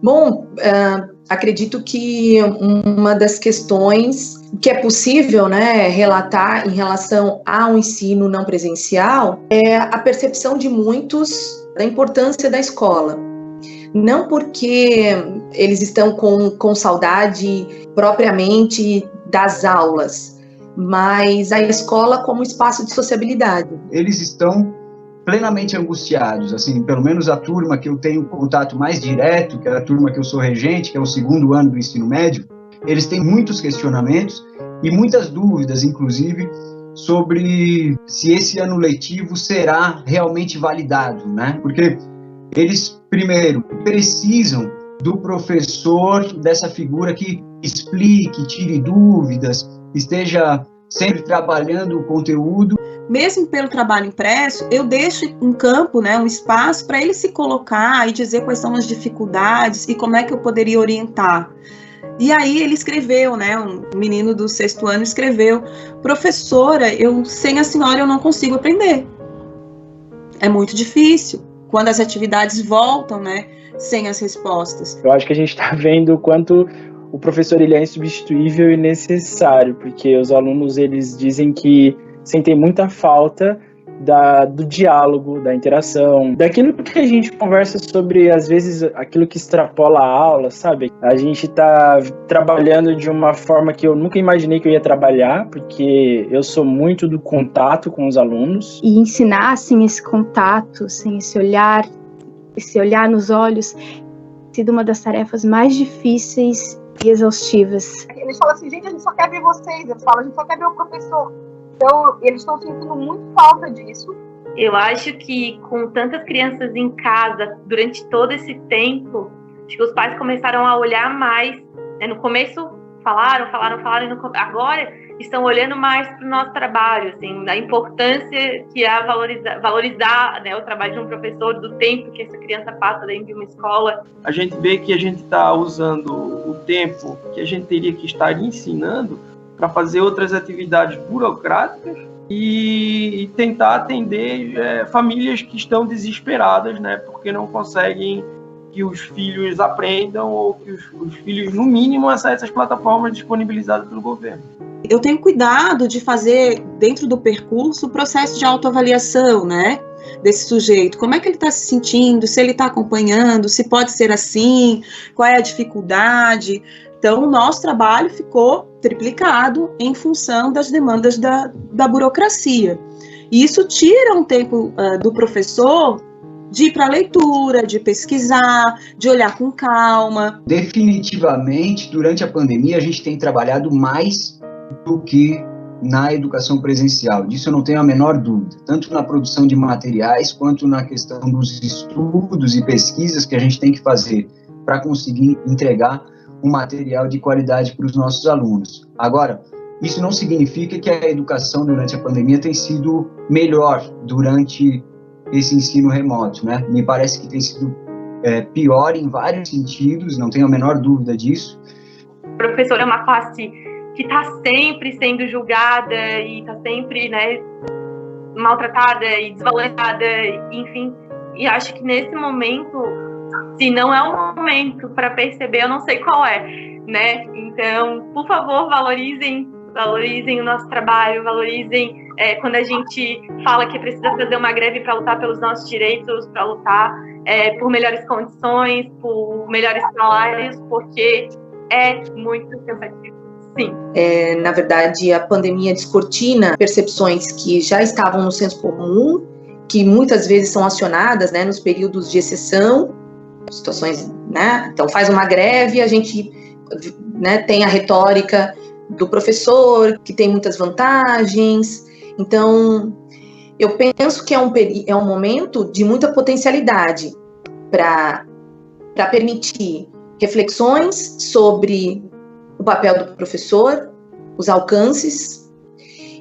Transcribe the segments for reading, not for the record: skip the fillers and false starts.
Bom, acredito que uma das questões que é possível, né, relatar em relação ao ensino não presencial é a percepção de muitos da importância da escola. Não porque eles estão com saudade propriamente das aulas, mas a escola como espaço de sociabilidade. Eles estão plenamente angustiados, assim, pelo menos a turma que eu tenho contato mais direto, que é a turma que eu sou regente, que é o 2º ano do ensino médio, eles têm muitos questionamentos e muitas dúvidas, inclusive, sobre se esse ano letivo será realmente validado, né? Porque eles, primeiro, precisam do professor, dessa figura que explique, tire dúvidas, esteja sempre trabalhando o conteúdo. Mesmo pelo trabalho impresso, eu deixo um campo, né, um espaço para ele se colocar e dizer quais são as dificuldades e como é que eu poderia orientar. E aí ele escreveu, né, um menino do 6º ano escreveu: professora, sem a senhora eu não consigo aprender. É muito difícil quando as atividades voltam, né, sem as respostas. Eu acho que a gente está vendo o quanto o professor ele é insubstituível e necessário, porque os alunos eles dizem que sentem muita falta do diálogo, da interação, daquilo que a gente conversa sobre, às vezes, aquilo que extrapola a aula, sabe? A gente tá trabalhando de uma forma que eu nunca imaginei que eu ia trabalhar, porque eu sou muito do contato com os alunos. E ensinar sem esse contato, sem esse olhar nos olhos, tem sido uma das tarefas mais difíceis e exaustivas. Eles falam assim, gente, a gente só quer ver vocês. Eles falam, a gente só quer ver o professor. Então, eles estão sentindo muito falta disso. Eu acho que com tantas crianças em casa durante todo esse tempo, acho que os pais começaram a olhar mais, né? No começo falaram, agora estão olhando mais para o nosso trabalho, assim, da importância que é valorizar, né, o trabalho de um professor, do tempo que essa criança passa dentro de uma escola. A gente vê que a gente está usando o tempo que a gente teria que estar ensinando para fazer outras atividades burocráticas e tentar atender famílias que estão desesperadas, né, porque não conseguem que os filhos aprendam ou que os filhos, no mínimo, acessem essas plataformas disponibilizadas pelo governo. Eu tenho cuidado de fazer, dentro do percurso, o processo de autoavaliação, né, desse sujeito. Como é que ele está se sentindo, se ele está acompanhando, se pode ser assim, qual é a dificuldade. Então, o nosso trabalho ficou triplicado em função das demandas da burocracia. E isso tira um tempo do professor de ir para a leitura, de pesquisar, de olhar com calma. Definitivamente, durante a pandemia, a gente tem trabalhado mais do que na educação presencial. Disso eu não tenho a menor dúvida. Tanto na produção de materiais, quanto na questão dos estudos e pesquisas que a gente tem que fazer para conseguir entregar um material de qualidade para os nossos alunos. Agora, isso não significa que a educação durante a pandemia tem sido melhor durante esse ensino remoto, né? Me parece que tem sido pior em vários sentidos, não tenho a menor dúvida disso. O professor é uma classe que está sempre sendo julgada e está sempre, né, maltratada e desvalorizada, enfim. E acho que nesse momento, se não é um momento para perceber, eu não sei qual é, né? Então, por favor, valorizem o nosso trabalho, valorizem quando a gente fala que precisa fazer uma greve para lutar pelos nossos direitos, para lutar por melhores condições, por melhores salários, porque é muito cansativo. Sim. Na verdade, a pandemia descortina percepções que já estavam no senso comum, que muitas vezes são acionadas, né, nos períodos de exceção, situações, né? Então faz uma greve, a gente, né, tem a retórica do professor, que tem muitas vantagens. Então, eu penso que é um momento de muita potencialidade para permitir reflexões sobre o papel do professor, os alcances,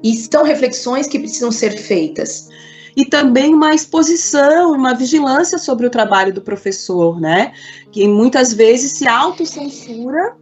e são reflexões que precisam ser feitas. E também uma exposição, uma vigilância sobre o trabalho do professor, né? Que muitas vezes se autocensura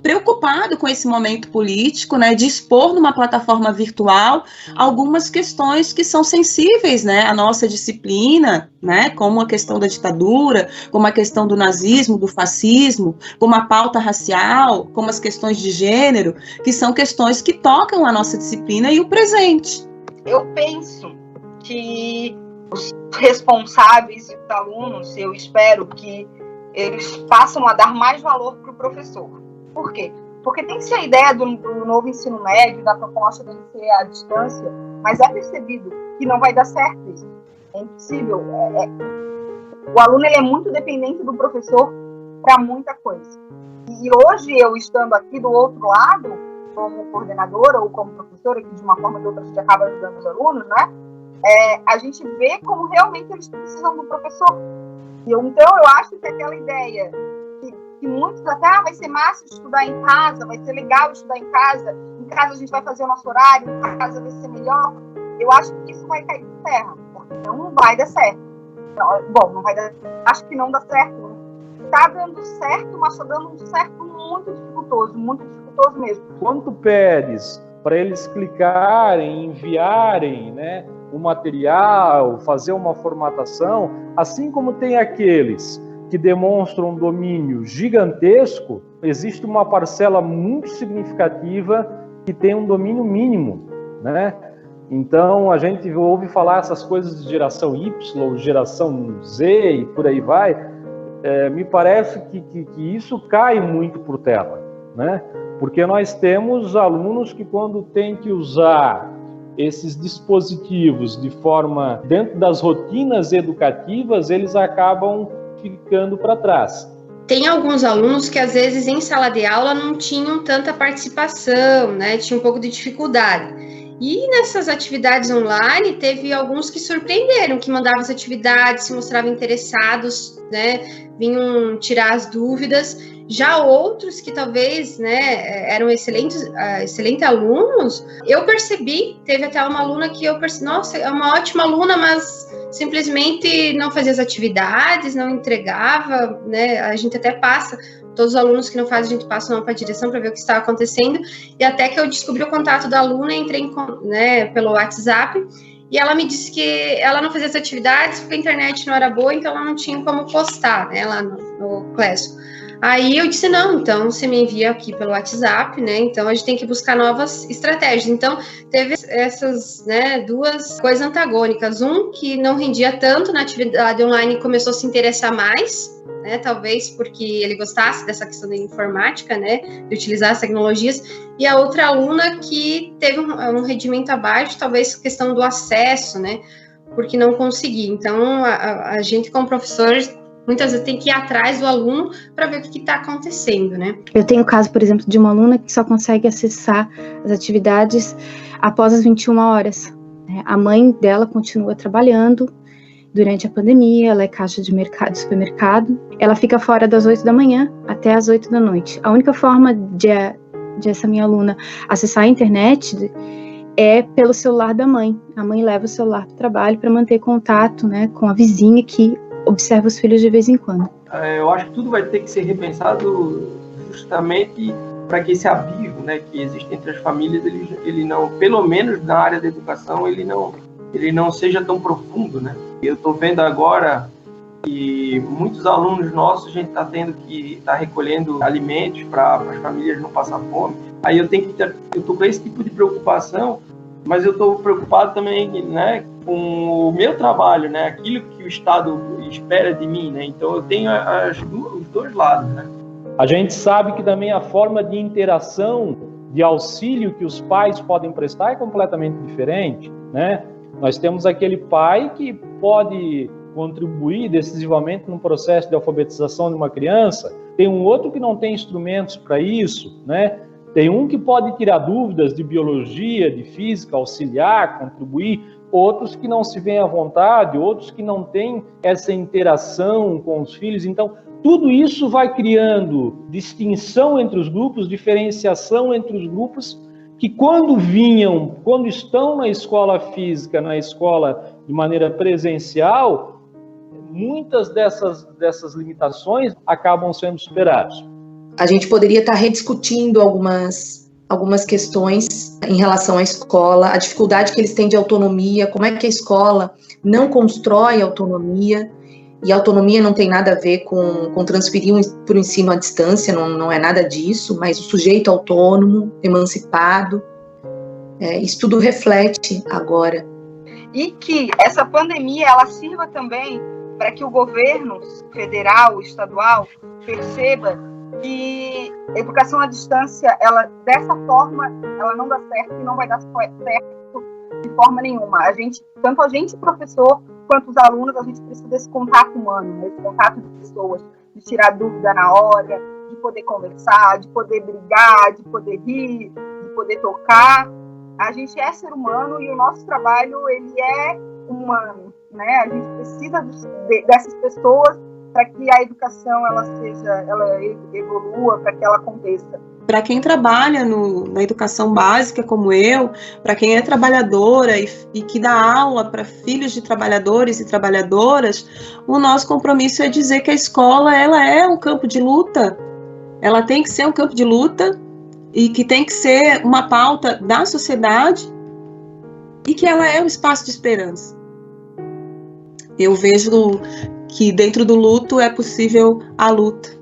preocupado com esse momento político, né, de expor numa plataforma virtual algumas questões que são sensíveis, né, à nossa disciplina, né, como a questão da ditadura, como a questão do nazismo, do fascismo, como a pauta racial, como as questões de gênero, que são questões que tocam a nossa disciplina e o presente. Eu penso que os responsáveis e os alunos, eu espero que eles passam a dar mais valor para o professor. Por quê? Porque tem-se a ideia do novo ensino médio, da proposta dele ser à distância, mas é percebido que não vai dar certo isso. É impossível. O aluno ele é muito dependente do professor para muita coisa. E hoje, eu estando aqui do outro lado, como coordenadora ou como professora, que de uma forma ou de outra a gente acaba ajudando os alunos, né? A gente vê como realmente eles precisam do professor. Então, eu acho que aquela ideia que muitos até vai ser massa estudar em casa, vai ser legal estudar em casa a gente vai fazer o nosso horário, em casa vai ser melhor, eu acho que isso vai cair por terra, porque não vai dar certo. Não vai dar, acho que não dá certo. Está dando certo, mas está dando um certo muito dificultoso mesmo. Quando tu pedes para eles clicarem, enviarem, né, o material, fazer uma formatação, assim como tem aqueles que demonstram um domínio gigantesco, existe uma parcela muito significativa que tem um domínio mínimo, né? Então, a gente ouve falar essas coisas de geração Y, geração Z e por aí vai. Me parece que isso cai muito por terra, né? Porque nós temos alunos que, quando têm que usar esses dispositivos de forma dentro das rotinas educativas, eles acabam ficando para trás. Tem alguns alunos que, às vezes, em sala de aula não tinham tanta participação, né? Tinha um pouco de dificuldade. E nessas atividades online, teve alguns que surpreenderam, que mandavam as atividades, se mostravam interessados, né? Vinham tirar as dúvidas. Já outros que talvez, né, eram excelentes alunos, eu percebi, teve até uma aluna que eu percebi, nossa, é uma ótima aluna, mas simplesmente não fazia as atividades, não entregava, né, a gente até passa, todos os alunos que não fazem, a gente passa para a direção para ver o que está acontecendo, e até que eu descobri o contato da aluna, entrei pelo WhatsApp, e ela me disse que ela não fazia as atividades porque a internet não era boa, então ela não tinha como postar, né, lá no Classroom. Aí eu disse, não, então você me envia aqui pelo WhatsApp, né, então a gente tem que buscar novas estratégias. Então, teve essas, né, duas coisas antagônicas. Um que não rendia tanto na atividade online e começou a se interessar mais, né, talvez porque ele gostasse dessa questão da informática, né, de utilizar as tecnologias, e a outra aluna que teve um rendimento abaixo, talvez questão do acesso, né, porque não conseguia. Então, a gente como professor muitas vezes tem que ir atrás do aluno para ver o que está acontecendo, né? Eu tenho o caso, por exemplo, de uma aluna que só consegue acessar as atividades após as 21 horas. A mãe dela continua trabalhando durante a pandemia, ela é caixa de supermercado. Ela fica fora das 8 da manhã até as 8 da noite. A única forma de essa minha aluna acessar a internet é pelo celular da mãe. A mãe leva o celular para o trabalho para manter contato, né, com a vizinha que observa os filhos de vez em quando. Eu acho que tudo vai ter que ser repensado justamente para que esse abismo, né, que existe entre as famílias, ele não, pelo menos na área da educação, ele não seja tão profundo, né? Eu estou vendo agora que muitos alunos nossos, a gente está tendo que estar recolhendo alimentos para as famílias não passar fome. Aí eu estou com esse tipo de preocupação, mas eu estou preocupado também, né, com o meu trabalho, né, aquilo que o Estado espera de mim, né, então eu tenho os dois lados, né. A gente sabe que também a forma de interação, de auxílio que os pais podem prestar é completamente diferente, né. Nós temos aquele pai que pode contribuir decisivamente no processo de alfabetização de uma criança, tem um outro que não tem instrumentos para isso, né. Tem um que pode tirar dúvidas de biologia, de física, auxiliar, contribuir, outros que não se veem à vontade, outros que não têm essa interação com os filhos. Então, tudo isso vai criando distinção entre os grupos, diferenciação entre os grupos, que quando estão na escola física, na escola de maneira presencial, muitas dessas limitações acabam sendo superadas. a gente poderia estar rediscutindo algumas questões em relação à escola, a dificuldade que eles têm de autonomia, como é que a escola não constrói autonomia, e autonomia não tem nada a ver com transferir para o ensino à distância, não é nada disso, mas o sujeito autônomo, emancipado, isso tudo reflete agora. E que essa pandemia, ela sirva também para que o governo federal, estadual, perceba que a educação à distância, dessa forma, ela não dá certo e não vai dar certo de forma nenhuma. Tanto a gente, professor, quanto os alunos, a gente precisa desse contato humano, né? Esse contato de pessoas, de tirar dúvida na hora, de poder conversar, de poder brigar, de poder rir, de poder tocar. A gente é ser humano e o nosso trabalho, ele é humano, né? A gente precisa dessas pessoas para que a educação ela evolua, para que ela aconteça. Para quem trabalha na educação básica, como eu, para quem é trabalhadora e que dá aula para filhos de trabalhadores e trabalhadoras, o nosso compromisso é dizer que a escola ela é um campo de luta, ela tem que ser um campo de luta e que tem que ser uma pauta da sociedade e que ela é um espaço de esperança. Eu vejo que dentro do luto é possível a luta.